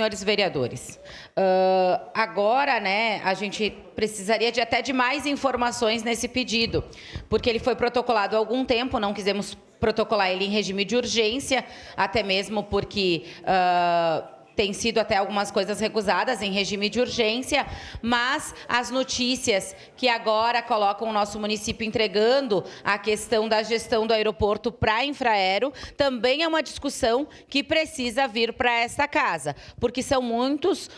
Senhores vereadores, agora, né, a gente precisaria até de mais informações nesse pedido, porque ele foi protocolado há algum tempo, não quisemos protocolar ele em regime de urgência, até mesmo porque tem sido até algumas coisas recusadas em regime de urgência, mas as notícias que agora colocam o nosso município entregando a questão da gestão do aeroporto para a Infraero também é uma discussão que precisa vir para esta casa, porque são muitos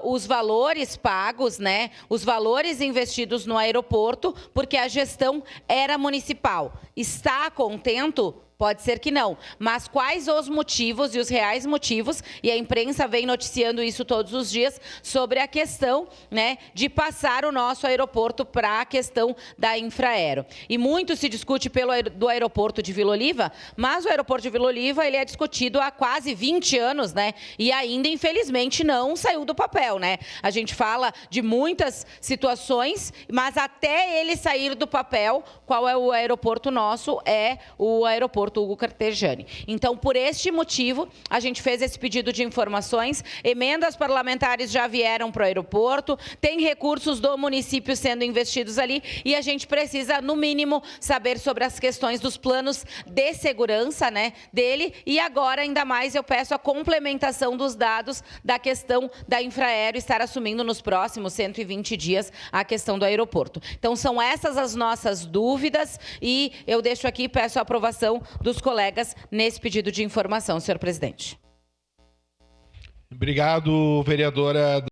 os valores pagos, né, os valores investidos no aeroporto, porque a gestão era municipal. Está contento? Pode ser que não, mas quais os motivos e os reais motivos, e a imprensa vem noticiando isso todos os dias, sobre a questão, né, de passar o nosso aeroporto para a questão da Infraero. E muito se discute do aeroporto de Vila Oliva, mas o aeroporto de Vila Oliva ele é discutido há quase 20 anos, né, e ainda, infelizmente, não saiu do papel, né. A gente fala de muitas situações, mas até ele sair do papel, qual é o aeroporto nosso? É o aeroporto Hugo Cartegiani. Então, por este motivo, a gente fez esse pedido de informações, emendas parlamentares já vieram para o aeroporto, tem recursos do município sendo investidos ali e a gente precisa, no mínimo, saber sobre as questões dos planos de segurança, né, dele, e agora, ainda mais, eu peço a complementação dos dados da questão da Infraero estar assumindo nos próximos 120 dias a questão do aeroporto. Então, são essas as nossas dúvidas e eu deixo aqui, peço a aprovação dos colegas nesse pedido de informação, senhor presidente. Obrigado, vereadora.